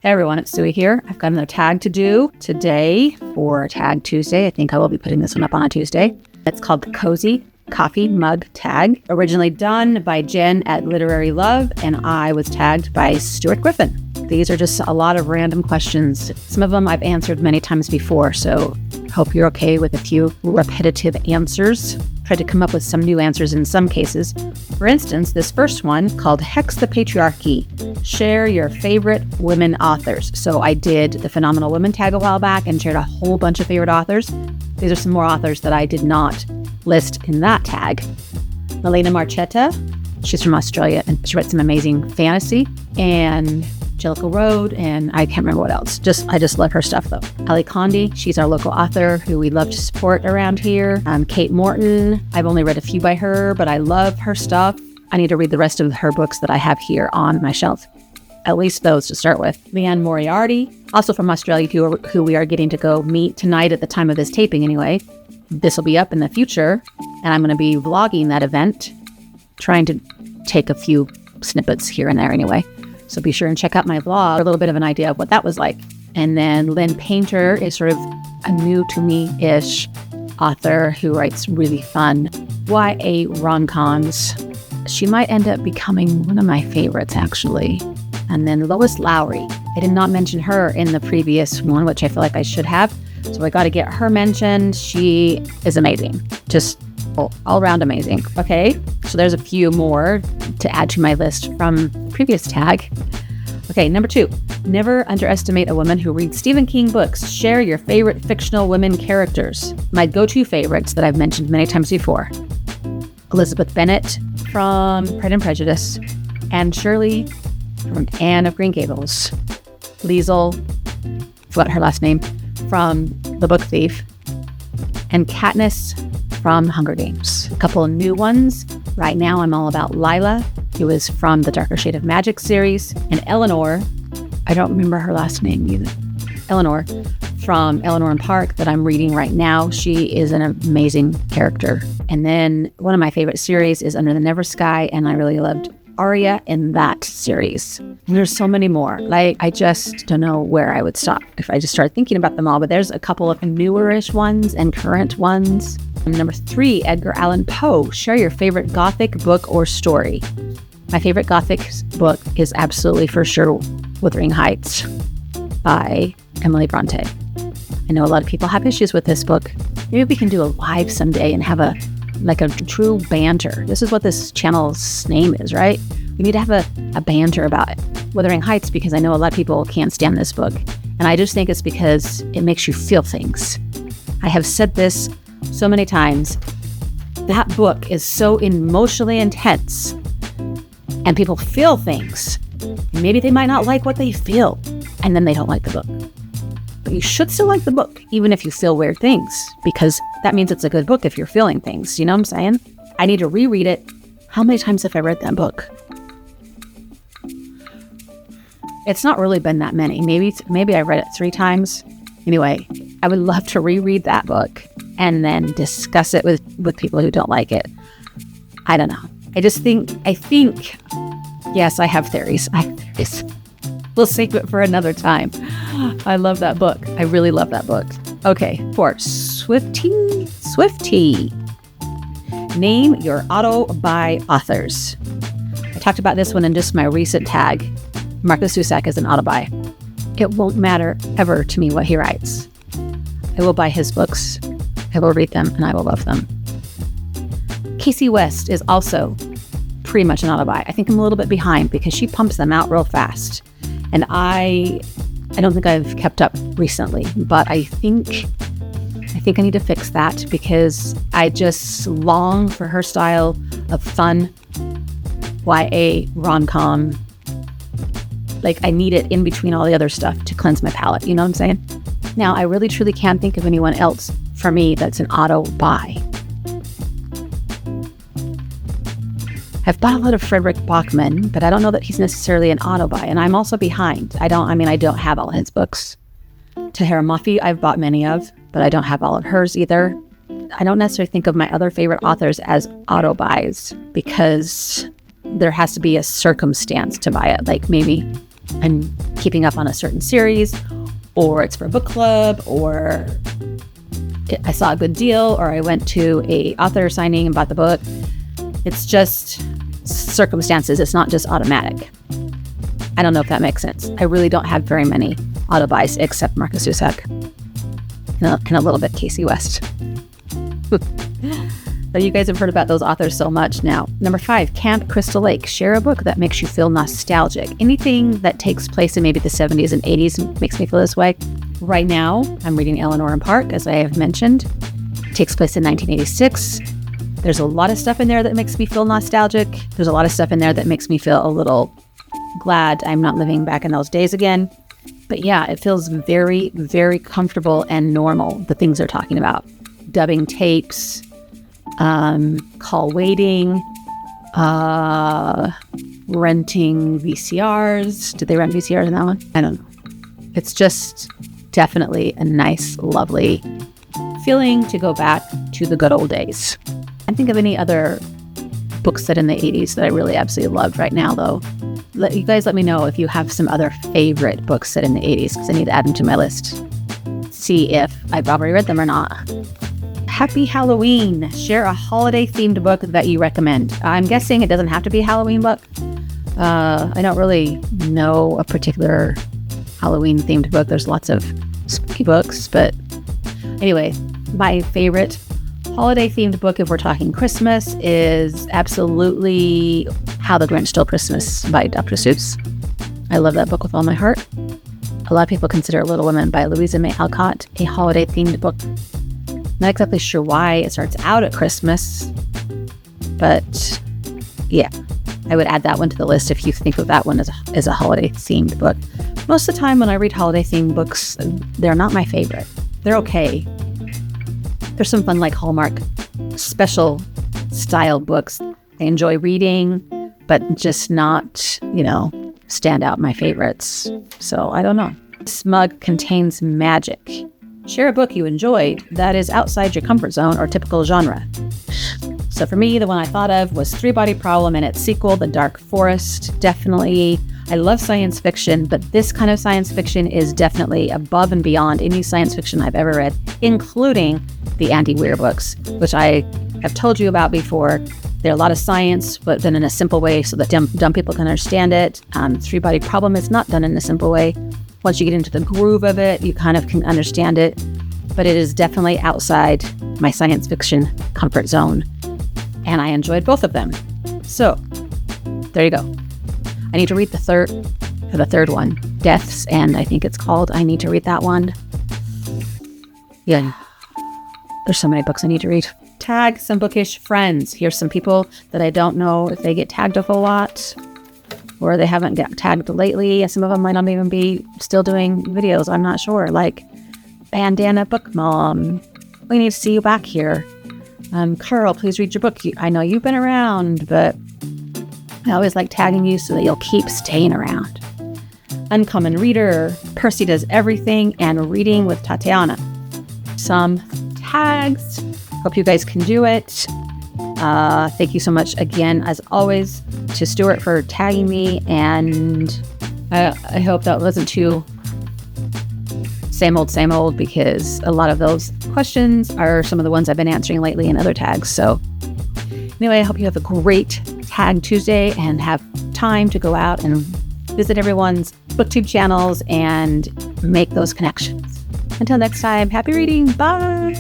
Hey everyone, it's Suey here. I've got another tag to do today for Tag Tuesday. I think I will be putting this one up on a Tuesday. It's called the Cozy Coffee Mug Tag, originally done by Jen at Literary Love, and I was tagged by Stuart Griffin. These are just a lot of random questions. Some of them I've answered many times before, so hope you're okay with a few repetitive answers. Tried to come up with some new answers in some cases. For instance, this first one called Hex the Patriarchy. Share your favorite women authors. So I did the Phenomenal Women tag a while back and shared a whole bunch of favorite authors. These are some more authors that I did not list in that tag. Melina Maretta, she's from Australia and she writes some amazing fantasy. And Jellicle Road, and I can't remember what else. I just love her stuff though. Ali Condi, she's our local author who we love to support around here. Kate Morton, I've only read a few by her, but I love her stuff. I need to read the rest of her books that I have here on my shelf. At least those to start with. Leanne Moriarty, also from Australia, who we are getting to go meet tonight at the time of this taping anyway. This will be up in the future, and I'm going to be vlogging that event, trying to take a few snippets here and there anyway. So be sure and check out my vlog for a little bit of an idea of what that was like. And then Lynn Painter is sort of a new to me-ish author who writes really fun YA rom-coms. She might end up becoming one of my favorites, actually. And then Lois Lowry. I did not mention her in the previous one, which I feel like I should have. So I got to get her mentioned. She is amazing. Just all around amazing. Okay, so there's a few more to add to my list from the previous tag. Okay, number 2, never underestimate a woman who reads Stephen King books. Share your favorite fictional women characters. My go-to favorites that I've mentioned many times before. Elizabeth Bennet from Pride and Prejudice, Anne Shirley from Anne of Green Gables, Liesl, forgot her last name, from The Book Thief, and Katniss from Hunger Games. A couple of new ones. Right now I'm all about Lila, who is from the Darker Shade of Magic series, and Eleanor, I don't remember her last name either. Eleanor from Eleanor and Park that I'm reading right now. She is an amazing character. And then one of my favorite series is Under the Never Sky, and I really loved Arya in that series. And there's so many more. Like, I just don't know where I would stop if I just started thinking about them all, but there's a couple of newerish ones and current ones. And number 3, Edgar Allan Poe. Share your favorite Gothic book or story. My favorite Gothic book is absolutely for sure Wuthering Heights by Emily Bronte. I know a lot of people have issues with this book. Maybe we can do a live someday and have a true banter. This is what this channel's name is, right? We need to have a banter about it. Wuthering Heights, because I know a lot of people can't stand this book. And I just think it's because it makes you feel things. I have said this so many times. That book is so emotionally intense and people feel things. Maybe they might not like what they feel and then they don't like the book. But you should still like the book, even if you feel weird things, because that means it's a good book if you're feeling things. You know what I'm saying? I need to reread it. How many times have I read that book? It's not really been that many. Maybe I read it 3 times. Anyway, I would love to reread that book and then discuss it with people who don't like it. I don't know. I think, yes, I have theories. We'll save it for another time. I love that book. I really love that book. Okay, for Swifty. Name your auto-buy authors. I talked about this one in just my recent tag. Marcus Zusak is an auto-buy. It won't matter ever to me what he writes. I will buy his books. I will read them and I will love them. Casey West is also pretty much an auto-buy. I think I'm a little bit behind because she pumps them out real fast. And I don't think I've kept up recently, but I think I need to fix that because I just long for her style of fun YA rom-com. Like, I need it in between all the other stuff to cleanse my palate. You know what I'm saying? Now, I really truly can't think of anyone else for me that's an auto-buy. I've bought a lot of Frederick Bachman, but I don't know that he's necessarily an auto-buy, and I'm also behind. I don't have all his books. Tahira Moffi, I've bought many of, but I don't have all of hers either. I don't necessarily think of my other favorite authors as auto-buys because there has to be a circumstance to buy it. Like maybe I'm keeping up on a certain series, or it's for a book club, or I saw a good deal, or I went to a author signing and bought the book. It's just circumstances. It's not just automatic. I don't know if that makes sense. I really don't have very many auto buys except Marcus Zusak and a little bit Casey West. But you guys have heard about those authors so much now. Number 5, Camp Crystal Lake. Share a book that makes you feel nostalgic. Anything that takes place in maybe the 70s and 80s makes me feel this way. Right now, I'm reading Eleanor and Park, as I have mentioned. It takes place in 1986. There's a lot of stuff in there that makes me feel nostalgic. There's a lot of stuff in there that makes me feel a little glad I'm not living back in those days again. But yeah, it feels very, very comfortable and normal, the things they're talking about. Dubbing tapes, call waiting, renting VCRs. Did they rent VCRs in that one? I don't know. It's just definitely a nice, lovely feeling to go back to the good old days. I think of any other books set in the 80s that I really absolutely loved right now, though. You guys let me know if you have some other favorite books set in the 80s, because I need to add them to my list. See if I've already read them or not. Happy Halloween. Share a holiday-themed book that you recommend. I'm guessing it doesn't have to be a Halloween book. I don't really know a particular Halloween-themed book. There's lots of spooky books, but anyway, my favorite holiday-themed book, if we're talking Christmas, is absolutely How the Grinch Stole Christmas by Dr. Seuss. I love that book with all my heart. A lot of people consider Little Women by Louisa May Alcott a holiday-themed book. Not exactly sure why it starts out at Christmas, but yeah, I would add that one to the list if you think of that one as a holiday-themed book. Most of the time when I read holiday-themed books, they're not my favorite. They're okay. There's some fun, like Hallmark special style books I enjoy reading, but just not, stand out my favorites. So I don't know. This mug contains magic. Share a book you enjoyed that is outside your comfort zone or typical genre. So for me, the one I thought of was Three Body Problem and its sequel, The Dark Forest. Definitely, I love science fiction, but this kind of science fiction is definitely above and beyond any science fiction I've ever read, including the Andy Weir books, which I have told you about before. They're a lot of science, but done in a simple way so that dumb people can understand it. Three Body Problem is not done in a simple way. Once you get into the groove of it, you kind of can understand it, but it is definitely outside my science fiction comfort zone, and I enjoyed both of them. So there you go. I need to read the third one, Death's End, I think it's called. I need to read that one. Yeah, there's so many books I need to read. Tag some bookish friends. Here's some people that I don't know if they get tagged a whole lot, or they haven't got tagged lately. Some of them might not even be still doing videos. I'm not sure. Like Bandana Book Mom. We need to see you back here. Carl, please read your book. I know you've been around, but I always like tagging you so that you'll keep staying around. Uncommon Reader. Percy Does Everything, and Reading with Tatiana. Some tags. Hope you guys can do it. Thank you so much again, as always, to Stuart for tagging me, and I hope that wasn't too same old, because a lot of those questions are some of the ones I've been answering lately in other tags. So anyway, I hope you have a great Tag Tuesday and have time to go out and visit everyone's booktube channels and make those connections. Until next time, happy reading. Bye.